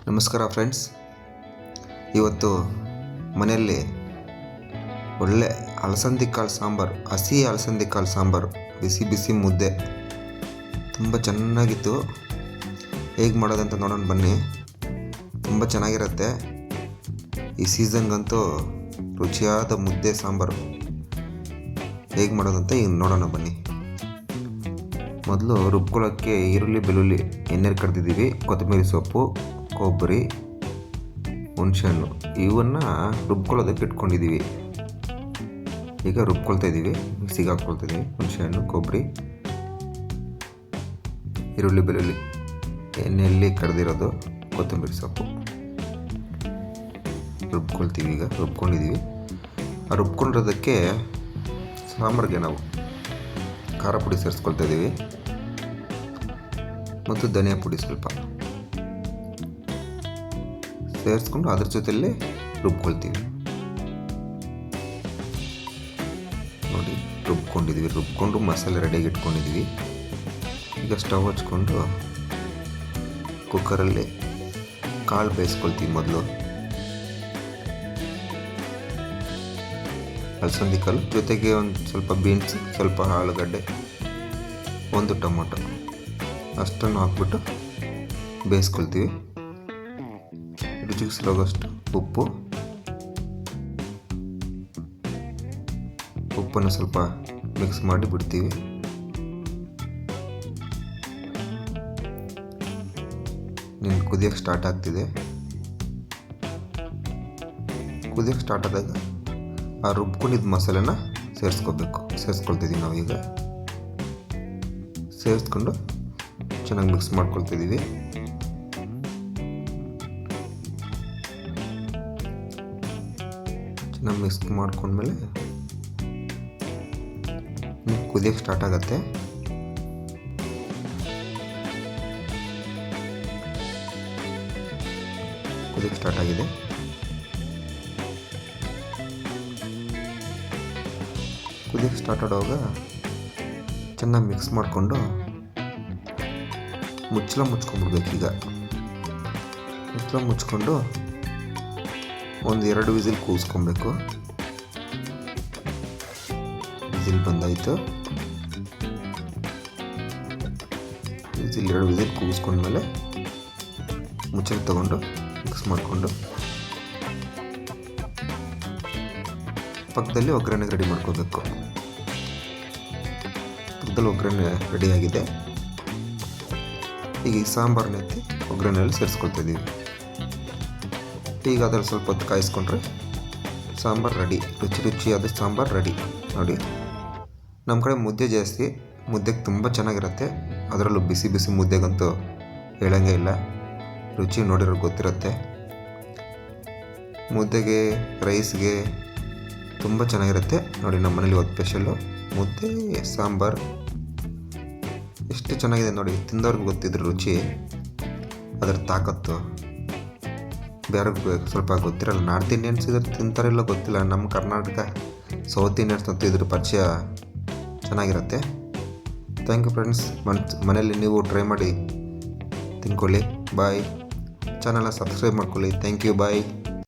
ನಮಸ್ಕಾರ ಫ್ರೆಂಡ್ಸ್. ಇವತ್ತು ಮನೆಯಲ್ಲಿ ಒಳ್ಳೆ ಅಲಸಂದಿ ಕಾಳು ಸಾಂಬಾರು, ಹಸಿ ಅಲಸಂದಿ ಕಾಳು ಸಾಂಬಾರು, ಬಿಸಿ ಬಿಸಿ ಮುದ್ದೆ ತುಂಬ ಚೆನ್ನಾಗಿತ್ತು. ಹೇಗೆ ಮಾಡೋದಂತ ನೋಡೋಣ ಬನ್ನಿ. ತುಂಬ ಚೆನ್ನಾಗಿರುತ್ತೆ. ಈ ಸೀಸನ್ಗಂತೂ ರುಚಿಯಾದ ಮುದ್ದೆ ಸಾಂಬಾರು ಹೇಗೆ ಮಾಡೋದಂತ ಈಗ ನೋಡೋಣ ಬನ್ನಿ. ಮೊದಲು ರುಬ್ಕೊಳ್ಳೋಕ್ಕೆ ಈರುಳ್ಳಿ, ಬೆಳ್ಳುಳ್ಳಿ, ಎಣ್ಣೆ ಕಡ್ದಿದ್ದೀವಿ, ಕೊತ್ತಂಬರಿ ಸೊಪ್ಪು, ಕೊಬ್ಬರಿ, ಹುಣಸೆಹಣ್ಣು ಇವನ್ನು ರುಬ್ಕೊಳ್ಳೋದಕ್ಕೆ ಇಟ್ಕೊಂಡಿದ್ದೀವಿ. ಈಗ ರುಬ್ಕೊಳ್ತಾ ಇದ್ದೀವಿ, ಮಿಕ್ಸಿಗೆ ಹಾಕ್ಕೊಳ್ತಾ ಇದ್ದೀವಿ. ಹುಣಸೆಹಣ್ಣು, ಕೊಬ್ಬರಿ, ಈರುಳ್ಳಿ, ಬೆಳ್ಳುಳ್ಳಿ, ಎಣ್ಣೆಯಲ್ಲಿ ಕಡ್ದಿರೋದು, ಕೊತ್ತಂಬರಿ ಸೊಪ್ಪು ರುಬ್ಕೊಳ್ತೀವಿ. ಈಗ ರುಬ್ಕೊಂಡಿದ್ದೀವಿ. ಆ ರುಬ್ಕೊಂಡಿರೋದಕ್ಕೆ ಸಾಂಬಾರಿಗೆ ನಾವು ಖಾರ ಪುಡಿ ಸೇರಿಸ್ಕೊಳ್ತಾ ಇದ್ದೀವಿ ಮತ್ತು ಧನಿಯಾ ಪುಡಿ ಸ್ವಲ್ಪ ಸೇರಿಸ್ಕೊಂಡು ಅದ್ರ ಜೊತೆಯಲ್ಲೇ ರುಬ್ಕೊಳ್ತೀವಿ. ನೋಡಿ ರುಬ್ಕೊಂಡಿದ್ದೀವಿ. ರುಬ್ಕೊಂಡು ಮಸಾಲೆ ರೆಡಿಯಾಗಿ ಇಟ್ಕೊಂಡಿದ್ದೀವಿ. ಈಗ ಸ್ಟವ್ ಹಚ್ಕೊಂಡು ಕುಕ್ಕರಲ್ಲಿ ಕಾಳು ಬೇಯಿಸ್ಕೊಳ್ತೀವಿ. ಮೊದಲು ಅಲಸಂದಿ ಕಾಳು ಜೊತೆಗೆ ಒಂದು ಸ್ವಲ್ಪ ಬೀನ್ಸ್, ಸ್ವಲ್ಪ ಆಲೂಗಡ್ಡೆ, ಒಂದು ಟೊಮೊಟೊ ಅಷ್ಟನ್ನು ಹಾಕ್ಬಿಟ್ಟು ಬೇಯಿಸ್ಕೊಳ್ತೀವಿ. ರುಚಿಗೆ ಸರಿಯಾಗಷ್ಟು ಉಪ್ಪನ್ನು ಸ್ವಲ್ಪ ಮಿಕ್ಸ್ ಮಾಡಿ ಬಿಡ್ತೀವಿ. ನೀನು ಕುದಿಯೋಕ್ಕೆ ಸ್ಟಾರ್ಟ್ ಆಗ್ತಿದೆ. ಕುದಿಯೋಕ್ಕೆ ಸ್ಟಾರ್ಟ್ ಆದಾಗ ಆ ರುಬ್ಕೊಂಡಿದ್ದ ಮಸಾಲೆನ ಸೇರಿಸ್ಕೊಳ್ತಿದ್ದೀವಿ. ನಾವೀಗ ಸೇರಿಸ್ಕೊಂಡು ಚೆನ್ನಾಗಿ ಮಿಕ್ಸ್ ಮಾಡ್ಕೊಳ್ತಿದ್ದೀವಿ. ಚೆನ್ನಾಗಿ ಮಿಕ್ಸ್ ಮಾಡ್ಕೊಂಡ್ಮೇಲೆ ಕುದಿಯೋಕ್ಕೆ ಸ್ಟಾರ್ಟ್ ಆಗುತ್ತೆ. ಕುದಿಯೋಕ್ಕೆ ಸ್ಟಾರ್ಟ್ ಆಗಿದೆ. ಕುದಿಯೋಕ್ಕೆ ಸ್ಟಾರ್ಟ್ ಆಡುವಾಗ ಚೆನ್ನಾಗಿ ಮಿಕ್ಸ್ ಮಾಡಿಕೊಂಡು ಮುಚ್ಕೊಂಡ್ಬಿಡ್ಬೇಕು. ಈಗ ಮುಚ್ಕೊಂಡು ಒಂದು 2 ವಿಸಿಲ್ ಕೂಗಿಸ್ಕೊಬೇಕು. ವಿಸಿಲ್ ಬಂದಾಯಿತು. 2 ವಿಸಿಲ್ ಕೂಗಿಸ್ಕೊಂಡ್ಮೇಲೆ ಮುಚ್ಚಲು ತಗೊಂಡು ಮಿಕ್ಸ್ ಮಾಡಿಕೊಂಡು ಪಕ್ಕದಲ್ಲಿ ಒಗ್ಗರಣೆಗೆ ರೆಡಿ ಮಾಡ್ಕೋಬೇಕು. ಪಕ್ಕದಲ್ಲಿ ಒಗ್ಗರಣೆ ರೆಡಿಯಾಗಿದೆ. ಈಗ ಈ ಸಾಂಬಾರನ್ನ ಎತ್ತಿ ಒಗ್ಗರಣೆಯಲ್ಲಿ ಸೇರಿಸ್ಕೊಳ್ತಾ ಇದ್ದೀವಿ. ಈಗ ಅದರಲ್ಲಿ ಸ್ವಲ್ಪ ಹೊತ್ತು ಕಾಯಿಸ್ಕೊಂಡ್ರೆ ಸಾಂಬಾರು ರೆಡಿ. ರುಚಿಯಾದ ಸಾಂಬಾರು ರೆಡಿ. ನೋಡಿ, ನಮ್ಮ ಕಡೆ ಮುದ್ದೆ ಜಾಸ್ತಿ. ಮುದ್ದೆಗೆ ತುಂಬ ಚೆನ್ನಾಗಿರುತ್ತೆ. ಅದರಲ್ಲೂ ಬಿಸಿ ಬಿಸಿ ಮುದ್ದೆಗಂತೂ ಹೇಳಂಗೆ ಇಲ್ಲ. ರುಚಿ ನೋಡಿರೋರು ಗೊತ್ತಿರುತ್ತೆ. ಮುದ್ದೆಗೆ, ರೈಸ್ಗೆ ತುಂಬ ಚೆನ್ನಾಗಿರುತ್ತೆ. ನೋಡಿ, ನಮ್ಮ ಮನೇಲಿ ಇವತ್ತು ಸ್ಪೆಷಲ್ಲು ಮುದ್ದೆ ಸಾಂಬಾರು. ಎಷ್ಟು ಚೆನ್ನಾಗಿದೆ ನೋಡಿ. ತಿಂದವ್ರಿಗೆ ಗೊತ್ತಿದ್ರು ರುಚಿ, ಅದರ ತಾಕತ್ತು ಬೇರೆಗೆ ಸ್ವಲ್ಪ ಗೊತ್ತಿರಲ್ಲ. ನಾರ್ತ್ ಇಂಡಿಯನ್ಸ್ ಇದ್ರೆ ತಿಂತಾರಿಲ್ಲ ಗೊತ್ತಿಲ್ಲ. ನಮ್ಮ ಕರ್ನಾಟಕ ಸೌತ್ ಇಂಡಿಯನ್ಸ್ ಅಂತೂ ಇದ್ರ ಪರಿಚಯ ಚೆನ್ನಾಗಿರುತ್ತೆ. Thank you friends. ಮನೇಲಿ ನೀವು ಟ್ರೈ ಮಾಡಿ ತಿನ್ಕೊಳ್ಳಿ. ಬಾಯ್. ಚಾನಲ್ನ ಸಬ್ಸ್ಕ್ರೈಬ್ ಮಾಡ್ಕೊಳ್ಳಿ. Thank you. ಬಾಯ್.